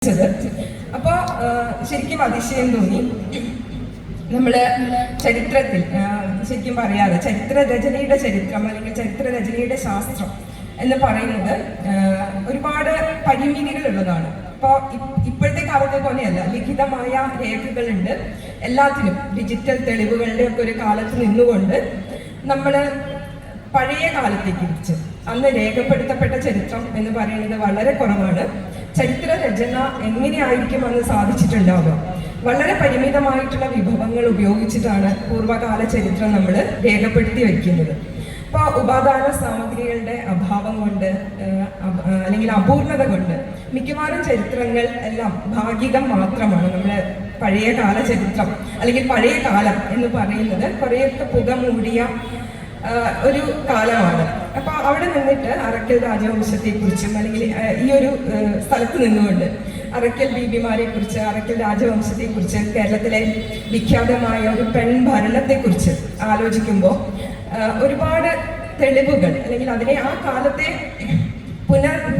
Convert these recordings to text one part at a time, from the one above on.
അപ്പോൾ ശരിക്കും അതിശയം തോന്നി. നമ്മള് ചരിത്രത്തിൽ ശരിക്കും പറയാതെ ചരിത്രരചനയുടെ ചരിത്രം അല്ലെങ്കിൽ ചരിത്രരചനയുടെ ശാസ്ത്രം എന്ന് പറയുന്നത് ഒരുപാട് പരിമിതികളുള്ളതാണ്. ഇപ്പോൾ ഇപ്പോഴത്തെ കാലത്തെ പോലെയല്ല, ലിഖിതമായ രേഖകളുണ്ട് എല്ലാത്തിനും. ഡിജിറ്റൽ തെളിവുകളുടെ ഒക്കെ ഒരു കാലത്ത് നിന്നുകൊണ്ട് നമ്മൾ പഴയ കാലത്തേക്ക് കുറിച്ച് അന്ന് രേഖപ്പെടുത്തപ്പെട്ട ചരിത്രം എന്ന് പറയുന്നത് വളരെ കുറവാണ്. ചരിത്ര രചന എങ്ങനെയായിരിക്കും അന്ന് സാധിച്ചിട്ടുണ്ടാവുക? വളരെ പരിമിതമായിട്ടുള്ള വിഭവങ്ങൾ ഉപയോഗിച്ചിട്ടാണ് പൂർവ്വകാല ചരിത്രം നമ്മൾ രേഖപ്പെടുത്തി വയ്ക്കുന്നത്. ഇപ്പോൾ ഉപാദാന സാമഗ്രികളുടെ അഭാവം കൊണ്ട് അല്ലെങ്കിൽ അപൂർണത കൊണ്ട് മിക്കവാറും ചരിത്രങ്ങൾ എല്ലാം ഭാഗികം മാത്രമാണ്. നമ്മുടെ പഴയ കാല ചരിത്രം അല്ലെങ്കിൽ പഴയ കാലം എന്ന് പറയുന്നത് കുറേയൊക്കെ പുക മൂടിയ ഒരു കാലമാണ്. അപ്പൊ അവിടെ നിന്നിട്ട് അറക്കൽ രാജവംശത്തെ കുറിച്ചും അല്ലെങ്കിൽ ഈ ഒരു സ്ഥലത്ത് നിന്നുകൊണ്ട് അറക്കൽ ബീബിമാരെ കുറിച്ച്, അറക്കൽ രാജവംശത്തെ കുറിച്ച്, കേരളത്തിലെ വിഖ്യാതമായ ഒരു പെൺഭരണത്തെ കുറിച്ച് ആലോചിക്കുമ്പോൾ ഒരുപാട് തെളിവുകൾ അല്ലെങ്കിൽ അതിനെ ആ കാലത്തെ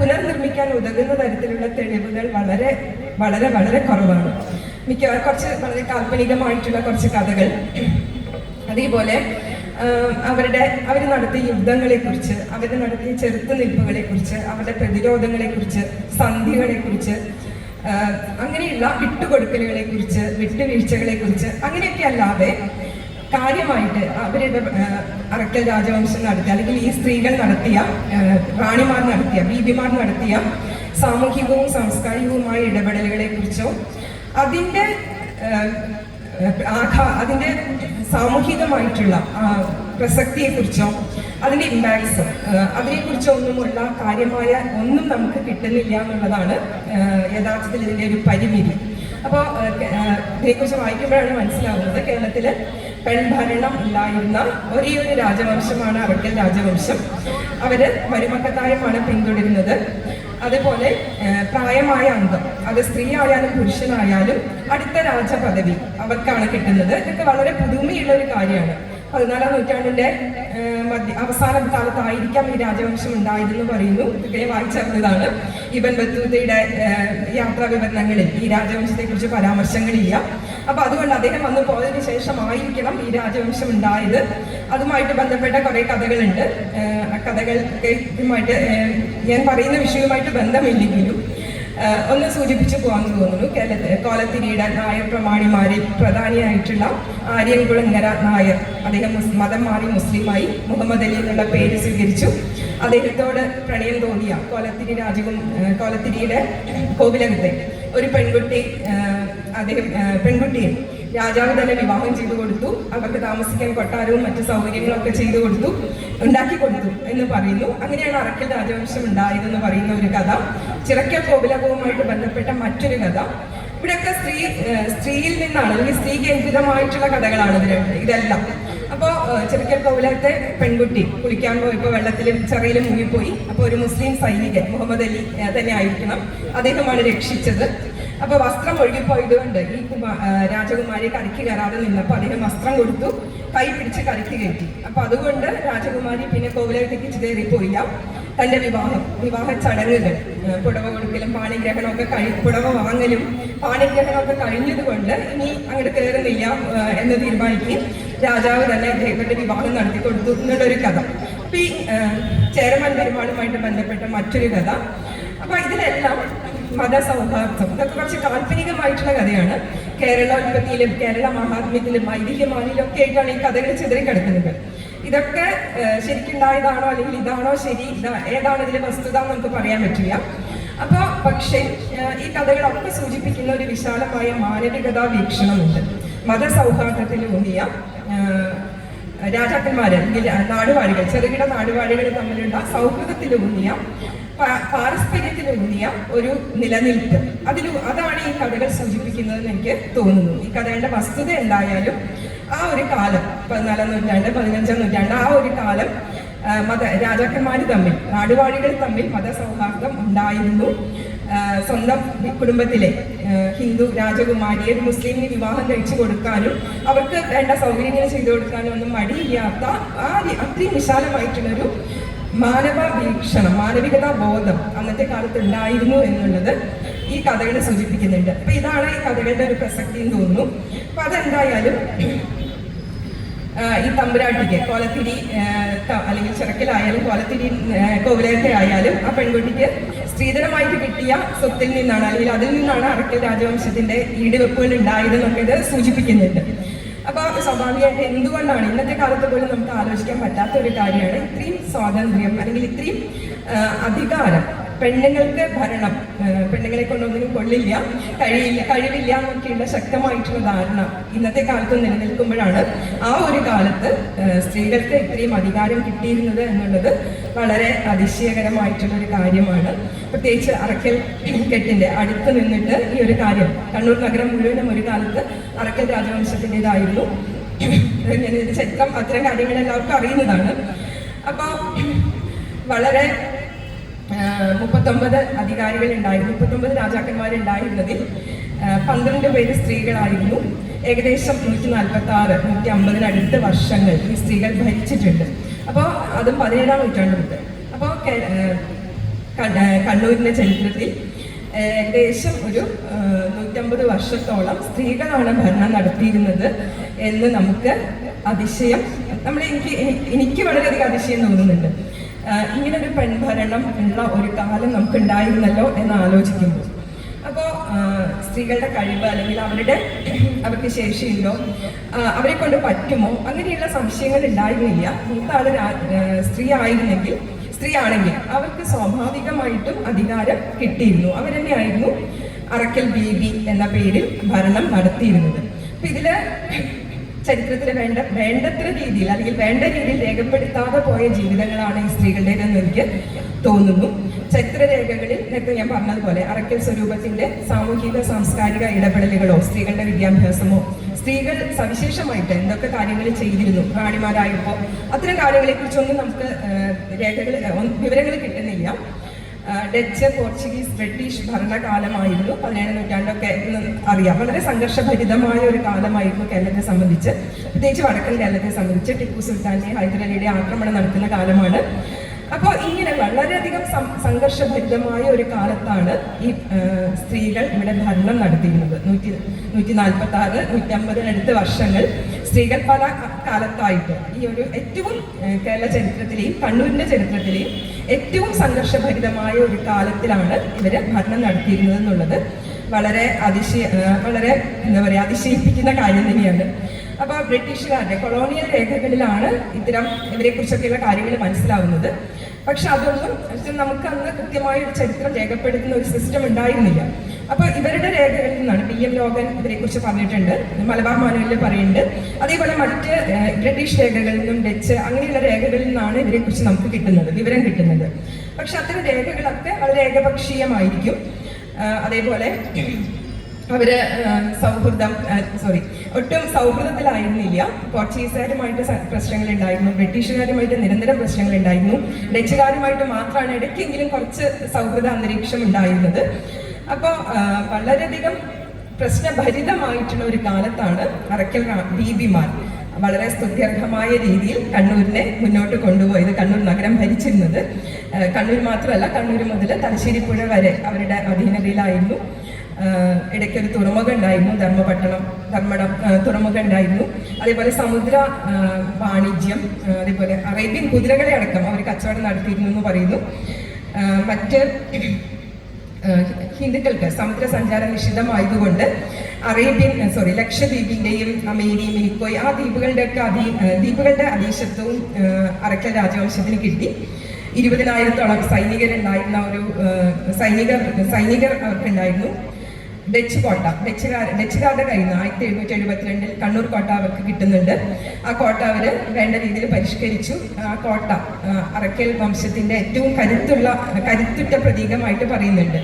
പുനർനിർമ്മിക്കാൻ ഉതകുന്ന തരത്തിലുള്ള തെളിവുകൾ വളരെ വളരെ വളരെ കുറവാണ്. കുറച്ച് വളരെ കാൽപ്പനികമായിട്ടുള്ള കുറച്ച് കഥകൾ, അതേപോലെ അവർ നടത്തിയ യുദ്ധങ്ങളെ കുറിച്ച്, അവർ നടത്തിയ ചെറുത്തുനിൽപ്പുകളെ കുറിച്ച്, അവരുടെ പ്രതിരോധങ്ങളെ കുറിച്ച്, സന്ധികളെ കുറിച്ച്, അങ്ങനെയുള്ള വിട്ടുകൊടുക്കലുകളെ കുറിച്ച്, വിട്ടുവീഴ്ചകളെ കുറിച്ച്, അങ്ങനെയൊക്കെ അല്ലാതെ കാര്യമായിട്ട് അവരുടെ അറക്കൽ രാജവംശം നടത്തിയ അല്ലെങ്കിൽ ഈ സ്ത്രീകൾ നടത്തിയ, റാണിമാർ നടത്തിയ, ബീബിമാർ നടത്തിയ സാമൂഹികവും സാംസ്കാരികവുമായ ഇടപെടലുകളെ കുറിച്ചോ അതിൻ്റെ സാമൂഹികമായിട്ടുള്ള പ്രസക്തിയെക്കുറിച്ചോ അതിൻ്റെ ഇമ്പാക്ട്സ് അതിനെക്കുറിച്ചോ ഒന്നുമുള്ള കാര്യമായ ഒന്നും നമുക്ക് കിട്ടുന്നില്ല എന്നുള്ളതാണ് യഥാർത്ഥത്തിൽ ഇതിൻ്റെ ഒരു പരിമിതി. അപ്പോൾ ഇതിനെക്കുറിച്ച് വായിക്കുമ്പോഴാണ് മനസ്സിലാവുന്നത് കേരളത്തിൽ പെൺഭരണം ഉണ്ടായിരുന്ന ഒരേ ഒരു രാജവംശമാണ് അറക്കൽ രാജവംശം. അവർ മരുമക്കത്തായമാണ് പിന്തുടരുന്നത്. അതുപോലെ പ്രായമായ അംഗം, അത് സ്ത്രീ ആയാലും പുരുഷനായാലും അടുത്ത രാജപദവി അവർക്കാണ് കിട്ടുന്നത്. ഇതൊക്കെ വളരെ പുതുമയുള്ള ഒരു കാര്യമാണ്. 14ാം നൂറ്റാണ്ടിന്റെ അവസാന കാലത്തായിരിക്കാം ഈ രാജവംശം ഉണ്ടായതെന്ന് പറയുന്നു. ഇതൊക്കെ വായിച്ചറിഞ്ഞതാണ്. ഇബൻ ബത്തൂത്തയുടെ യാത്രാ വിവരണങ്ങളിൽ ഈ രാജവംശത്തെ കുറിച്ച് പരാമർശങ്ങളില്ല. അപ്പൊ അതുകൊണ്ട് അദ്ദേഹം വന്നു പോയതിനു ശേഷമായിരിക്കണം ഈ രാജവംശം ഉണ്ടായത്. അതുമായിട്ട് ബന്ധപ്പെട്ട കുറെ കഥകളുണ്ട്. ആ കഥകൾ ഇതുമായിട്ട് ഞാൻ പറയുന്ന വിഷയവുമായിട്ട് ബന്ധമില്ലെങ്കിലും ഒന്ന് സൂചിപ്പിച്ചു പോകാമെന്ന് തോന്നുന്നു. കോലത്തിരിയുടെ നായർ പ്രമാണിമാരിൽ പ്രധാനിയായിട്ടുള്ള ആര്യൻകുളങ്ങര നായർ, അദ്ദേഹം മതം മാറി മുസ്ലിമായി മുഹമ്മദ് അലി എന്നുള്ള പേര് സ്വീകരിച്ചു. അദ്ദേഹത്തോട് പ്രണയം തോന്നിയ കോലത്തിരിയുടെ കോവിലകത്തെ ഒരു പെൺകുട്ടിയെ രാജാവ് തന്നെ വിവാഹം ചെയ്തു കൊടുത്തു. അവർക്ക് താമസിക്കാൻ കൊട്ടാരവും മറ്റു സൗകര്യങ്ങളൊക്കെ ഉണ്ടാക്കി കൊടുത്തു എന്ന് പറയുന്നു. അങ്ങനെയാണ് അറക്കൽ രാജവംശം ഉണ്ടായതെന്ന് പറയുന്ന ഒരു കഥ. ചിറക്കൽ കോവിലകവുമായിട്ട് ബന്ധപ്പെട്ട മറ്റൊരു കഥ. ഇവിടെയൊക്കെ സ്ത്രീയിൽ നിന്നാണ് അല്ലെങ്കിൽ സ്ത്രീ കേന്ദ്രിതമായിട്ടുള്ള കഥകളാണ് ഇതെല്ലാം. അപ്പോൾ ചിറക്കൽ കോവിലകത്തെ പെൺകുട്ടി കുളിക്കാൻ പോയപ്പോൾ വെള്ളത്തിലും ചെറിയിലും മുങ്ങിപ്പോയി. അപ്പോൾ ഒരു മുസ്ലിം സൈനികൻ, മുഹമ്മദ് അലി തന്നെ ആയിരിക്കണം, അദ്ദേഹമാണ് രക്ഷിച്ചത്. അപ്പൊ വസ്ത്രം ഒഴുകിപ്പോയതുകൊണ്ട് ഈ രാജകുമാരി കരയ്ക്ക് കയറാതെ നിന്നപ്പോൾ അദ്ദേഹം വസ്ത്രം കൊടുത്തു, കൈ പിടിച്ച് കരയ്ക്ക് കയറ്റി. അപ്പൊ അതുകൊണ്ട് രാജകുമാരി പിന്നെ കോവിലകത്തേക്ക് കയറിപ്പോയില്ല. തന്റെ വിവാഹ ചടങ്ങുകൾ, പുടവ കൊടുക്കലും പാണിഗ്രഹണമൊക്കെ പുടവ വാങ്ങലും പാണിഗ്രഹണമൊക്കെ കഴിഞ്ഞതുകൊണ്ട് ഇനി അങ്ങോട്ട് കയറുന്നില്ല എന്ന് തീരുമാനിക്കുകയും രാജാവ് തന്നെ അദ്ദേഹത്തിന്റെ വിവാഹം നടത്തി കൊടുത്തു എന്നുള്ളൊരു കഥ. അപ്പൊ ഈ ചേരമാൻ പെരുമാളുമായിട്ട് ബന്ധപ്പെട്ട മറ്റൊരു കഥ. അപ്പൊ ഇതിലെല്ലാം മതസൗഹാർദ്ദം, ഇതൊക്കെ കുറച്ച് കാൽപ്പനികമായിട്ടുള്ള കഥയാണ്. കേരളോത്പത്തിയിലും കേരള മഹാത്മ്യത്തിലും ഐതിഹ്യമാനിലും ഒക്കെ ആയിട്ടാണ് ഈ കഥകൾ ചിതറിക്കിടക്കുന്നത്. ഇതൊക്കെ ശരിക്കുണ്ടായതാണോ അല്ലെങ്കിൽ ഇതാണോ ശരി, ഏതാണ് ഇതിലെ വസ്തുത നമുക്ക് പറയാൻ പറ്റില്ല. അപ്പോൾ പക്ഷേ ഈ കഥകളൊക്കെ സൂചിപ്പിക്കുന്ന ഒരു വിശാലമായ മാനവികതാ വീക്ഷണമുണ്ട്. മതസൗഹാർദ്ദത്തിലൂന്നിയ രാജാക്കന്മാര് അല്ലെങ്കിൽ നാടുവാഴികൾ, ചെറുകിട നാടുവാഴികൾ തമ്മിലുള്ള സൗഹൃദത്തിലൂന്നിയ പാരസ്പര്യത്തിലൂന്നിയ ഒരു നിലനിൽപ്പ്, അതാണ് ഈ കഥകൾ സൂചിപ്പിക്കുന്നതെന്ന് എനിക്ക് തോന്നുന്നു. ഈ കഥകളുടെ വസ്തുത എന്തായാലും ആ ഒരു കാലം 14ാം നൂറ്റാണ്ട് 15ാം നൂറ്റാണ്ട് ആ ഒരു കാലം രാജാക്കന്മാർ തമ്മിൽ, നാടുവാഴികൾ തമ്മിൽ മതസൗഹാർദ്ദം ഉണ്ടായിരുന്നു. സ്വന്തം കുടുംബത്തിലെ ഹിന്ദു രാജകുമാരിയെ മുസ്ലിമിന് വിവാഹം കഴിച്ചു കൊടുക്കാനും അവർക്ക് വേണ്ട സൗകര്യങ്ങൾ ചെയ്തു കൊടുക്കാനും ഒന്നും മടിയില്ലാത്ത അത്രയും വിശാലമായിട്ടുള്ളൊരു മാനവ വീക്ഷണം, മാനവികതാ ബോധം അന്നത്തെ കാലത്ത് ഉണ്ടായിരുന്നു എന്നുള്ളത് ഈ കഥകൾ സൂചിപ്പിക്കുന്നുണ്ട്. അപ്പൊ ഇതാണ് ഈ കഥകളുടെ ഒരു പ്രസക്തി എന്ന് തോന്നുന്നു. അപ്പൊ അതെന്തായാലും ഈ തമ്പുരാട്ടിക്ക് കോലത്തിരി അല്ലെങ്കിൽ ചിറക്കലായാലും കോലത്തിരി കോവിലത്തെ ആയാലും ആ പെൺകുട്ടിക്ക് സ്ത്രീധനമായിട്ട് കിട്ടിയ സ്വത്തിൽ നിന്നാണ് അല്ലെങ്കിൽ അതിൽ നിന്നാണ് അറക്കൽ രാജവംശത്തിന്റെ ഈടുവെപ്പുകൾ ഉണ്ടായതെന്നൊക്കെ ഇത് സൂചിപ്പിക്കുന്നുണ്ട്. അപ്പൊ സ്വാഭാവികമായിട്ട് എന്തുകൊണ്ടാണ് ഇന്നത്തെ കാലത്ത് പോലും നമുക്ക് ആലോചിക്കാൻ പറ്റാത്ത ഒരു കാര്യമാണ് ഇത്രയും സ്വാതന്ത്ര്യം അല്ലെങ്കിൽ ഇത്രയും അധികാരം പെണ്ണുങ്ങൾക്ക് ഭരണം, പെണ്ണുങ്ങളെ കൊണ്ടൊന്നിനും കൊള്ളില്ല, കഴിവില്ല എന്നൊക്കെയുള്ള ശക്തമായിട്ടുള്ള ധാരണ ഇന്നത്തെ കാലത്ത് നിലനിൽക്കുമ്പോഴാണ് ആ ഒരു കാലത്ത് സ്ത്രീകൾക്ക് ഇത്രയും അധികാരം കിട്ടിയിരുന്നത് എന്നുള്ളത് വളരെ അതിശയകരമായിട്ടുള്ള ഒരു കാര്യമാണ്. പ്രത്യേകിച്ച് അറക്കൽ കെട്ടിന്റെ അടുത്ത് നിന്നിട്ട് ഈ ഒരു കാര്യം കണ്ണൂർ നഗരം മുഴുവനും ഒരു കാലത്ത് അറക്കൽ രാജവംശത്തിൻ്റെതായിരുന്നു. ഞാനിതിന്റെ ചരിത്രം അത്തരം കാര്യങ്ങൾ എല്ലാവർക്കും അറിയുന്നതാണ്. അപ്പോൾ വളരെ 39 അധികാരികൾ ഉണ്ടായിരുന്നു, 39 രാജാക്കന്മാരുണ്ടായിരുന്നതിൽ 12 പേര് സ്ത്രീകളായിരുന്നു. ഏകദേശം 146, 150 വർഷങ്ങൾ ഈ സ്ത്രീകൾ ഭരിച്ചിട്ടുണ്ട്. അപ്പോൾ അതും 17-ാം നൂറ്റാണ്ട് മുതൽ. അപ്പോൾ കണ്ണൂരിന്റെ ചരിത്രത്തിൽ ഏകദേശം ഒരു 150 വർഷത്തോളം സ്ത്രീകളാണ് ഭരണം നടത്തിയിരുന്നത് എന്ന് നമുക്ക് അതിശയം, എനിക്ക് വളരെയധികം അതിശയം തോന്നുന്നുണ്ട്. ഇങ്ങനൊരു പെൺഭരണം ഉള്ള ഒരു കാലം നമുക്ക് ഉണ്ടായിരുന്നല്ലോ എന്ന് ആലോചിക്കുമ്പോൾ. അപ്പോൾ സ്ത്രീകളുടെ കഴിവ് അല്ലെങ്കിൽ അവർക്ക് ശേഷിയുണ്ടോ, അവരെ കൊണ്ട് പറ്റുമോ, അങ്ങനെയുള്ള സംശയങ്ങൾ ഉണ്ടായിരുന്നില്ല. മൂത്താള് സ്ത്രീ ആണെങ്കിൽ അവർക്ക് സ്വാഭാവികമായിട്ടും അധികാരം കിട്ടിയിരുന്നു. അവർ തന്നെയായിരുന്നു അറക്കൽ ബീബി എന്ന പേരിൽ ഭരണം നടത്തിയിരുന്നത്. അപ്പൊ ഇതില് ചരിത്രത്തിൽ വേണ്ടത്ര രീതിയിൽ അല്ലെങ്കിൽ വേണ്ട രീതിയിൽ രേഖപ്പെടുത്താതെ പോയ ജീവിതങ്ങളാണ് ഈ സ്ത്രീകളുടേതെന്ന് എനിക്ക് തോന്നുന്നു. ചരിത്രരേഖകളിൽ നേരത്തെ ഞാൻ പറഞ്ഞതുപോലെ അറക്കൽ സ്വരൂപത്തിന്റെ സാമൂഹിക സാംസ്കാരിക ഇടപെടലുകളോ സ്ത്രീകളുടെ വിദ്യാഭ്യാസമോ സ്ത്രീകൾ സവിശേഷമായിട്ട് എന്തൊക്കെ കാര്യങ്ങൾ ചെയ്തിരുന്നു റാണിമാരായപ്പോൾ അത്തരം കാര്യങ്ങളെ കുറിച്ചൊന്നും നമുക്ക് വിവരങ്ങൾ കിട്ടുന്നില്ല. ഡച്ച്, പോർച്ചുഗീസ്, ബ്രിട്ടീഷ് ഭരണകാലമായിരുന്നു 17-ാം നൂറ്റാണ്ടൊക്കെ അറിയാം. വളരെ സംഘർഷഭരിതമായ ഒരു കാലമായിരുന്നു കേരളത്തെ സംബന്ധിച്ച്, പ്രത്യേകിച്ച് വടക്കൻ കേരളത്തെ സംബന്ധിച്ച്. ടിപ്പു സുൽത്താന്റെ ഹൈദരലിയുടെ ആക്രമണം നടക്കുന്ന കാലമാണ്. അപ്പോൾ ഇങ്ങനെ വളരെയധികം സംഘർഷഭരിതമായ ഒരു കാലത്താണ് ഈ സ്ത്രീകൾ ഇവിടെ ഭരണം നടത്തിയിരുന്നത്. 146, 150 വർഷങ്ങൾ സ്ത്രീകൾ പല കാലത്തായിട്ട് ഈ ഒരു ഏറ്റവും കേരള ചരിത്രത്തിലെയും കണ്ണൂരിന്റെ ചരിത്രത്തിലെയും ഏറ്റവും സംഘർഷഭരിതമായ ഒരു കാലത്തിലാണ് ഇവര് ഭരണം നടത്തിയിരുന്നത് എന്നുള്ളത് വളരെ എന്താ പറയുക, അതിശയിപ്പിക്കുന്ന കാര്യം തന്നെയാണ്. അപ്പൊ ബ്രിട്ടീഷുകാരുടെ കൊളോണിയൽ രേഖകളിലാണ് ഇവരെ കുറിച്ചൊക്കെയുള്ള കാര്യങ്ങൾ മനസ്സിലാവുന്നത്. പക്ഷെ അതൊന്നും നമുക്ക് അന്ന് കൃത്യമായ ഒരു ചരിത്രം രേഖപ്പെടുത്തുന്ന ഒരു സിസ്റ്റം ഉണ്ടായിരുന്നില്ല. അപ്പൊ ഇവരുടെ രേഖകളിൽ നിന്നാണ് PM ലോഗൻ ഇവരെ കുറിച്ച് പറഞ്ഞിട്ടുണ്ട്, മലബാർ മാനുവലിൽ പറയുന്നുണ്ട്. അതേപോലെ മറ്റ് ബ്രിട്ടീഷ് രേഖകളിൽ നിന്നും ഡച്ച് അങ്ങനെയുള്ള രേഖകളിൽ നിന്നാണ് ഇവരെ കുറിച്ച് നമുക്ക് വിവരം കിട്ടുന്നത്. പക്ഷെ അത്തരം രേഖകളൊക്കെ വളരെ ഏകപക്ഷീയമായിരിക്കും. അതേപോലെ അവര് ഒട്ടും സൗഹൃദത്തിലായിരുന്നില്ല. പോർച്ചുഗീസുകാരുമായിട്ട് പ്രശ്നങ്ങൾ ഉണ്ടായിരുന്നു, ബ്രിട്ടീഷുകാരുമായിട്ട് നിരന്തരം പ്രശ്നങ്ങൾ ഉണ്ടായിരുന്നു, ഡച്ചുകാരുമായിട്ട് മാത്രമാണ് ഇടയ്ക്കെങ്കിലും കുറച്ച് സൗഹൃദ അന്തരീക്ഷം ഉണ്ടായിരുന്നത്. അപ്പോൾ വളരെയധികം പ്രശ്നഭരിതമായിട്ടുള്ള ഒരു കാലത്താണ് അറക്കൽ ബീബിമാർ വളരെ സ്തുത്യർഹമായ രീതിയിൽ കണ്ണൂരിനെ മുന്നോട്ട് കൊണ്ടുപോയത്. കണ്ണൂർ നഗരം ഭരിച്ചിരുന്നത് കണ്ണൂർ മാത്രമല്ല, കണ്ണൂർ മുതൽ തലശ്ശേരി പുഴ വരെ അവരുടെ അധീനതയിലായിരുന്നു. ഇടയ്ക്കൊരു തുറമുഖം ഉണ്ടായിരുന്നു, ധർമ്മടം തുറമുഖം ഉണ്ടായിരുന്നു. അതേപോലെ സമുദ്ര വാണിജ്യം, അതേപോലെ അറേബ്യൻ കുതിരകളെ അടക്കം അവർ കച്ചവടം നടത്തിയിരുന്നു എന്ന് പറയുന്നു. മറ്റ് ഹിന്ദുക്കൾക്ക് സമുദ്ര സഞ്ചാരം നിഷിദ്ധമായതുകൊണ്ട് ലക്ഷദ്വീപിന്റെയും അമേരി, മിനിക്കോയ് ആ ദ്വീപുകളുടെ അധീശത്വവും അറക്കൽ രാജവംശത്തിന് കിട്ടി. 20,000-ഓളം സൈനികരുണ്ടായിരുന്ന ഒരു സൈനികർ അവർക്കുണ്ടായിരുന്നു. ഡച്ചുകാരുടെ കയ്യിൽ നിന്ന് 1772 കണ്ണൂർ കോട്ട അവർക്ക് കിട്ടുന്നുണ്ട്. ആ കോട്ട അവര് വേണ്ട രീതിയിൽ പരിഷ്കരിച്ചു. ആ കോട്ട അറക്കൽ വംശത്തിന്റെ ഏറ്റവും കരുത്തുറ്റ പ്രതീകമായിട്ട് പറയുന്നുണ്ട്.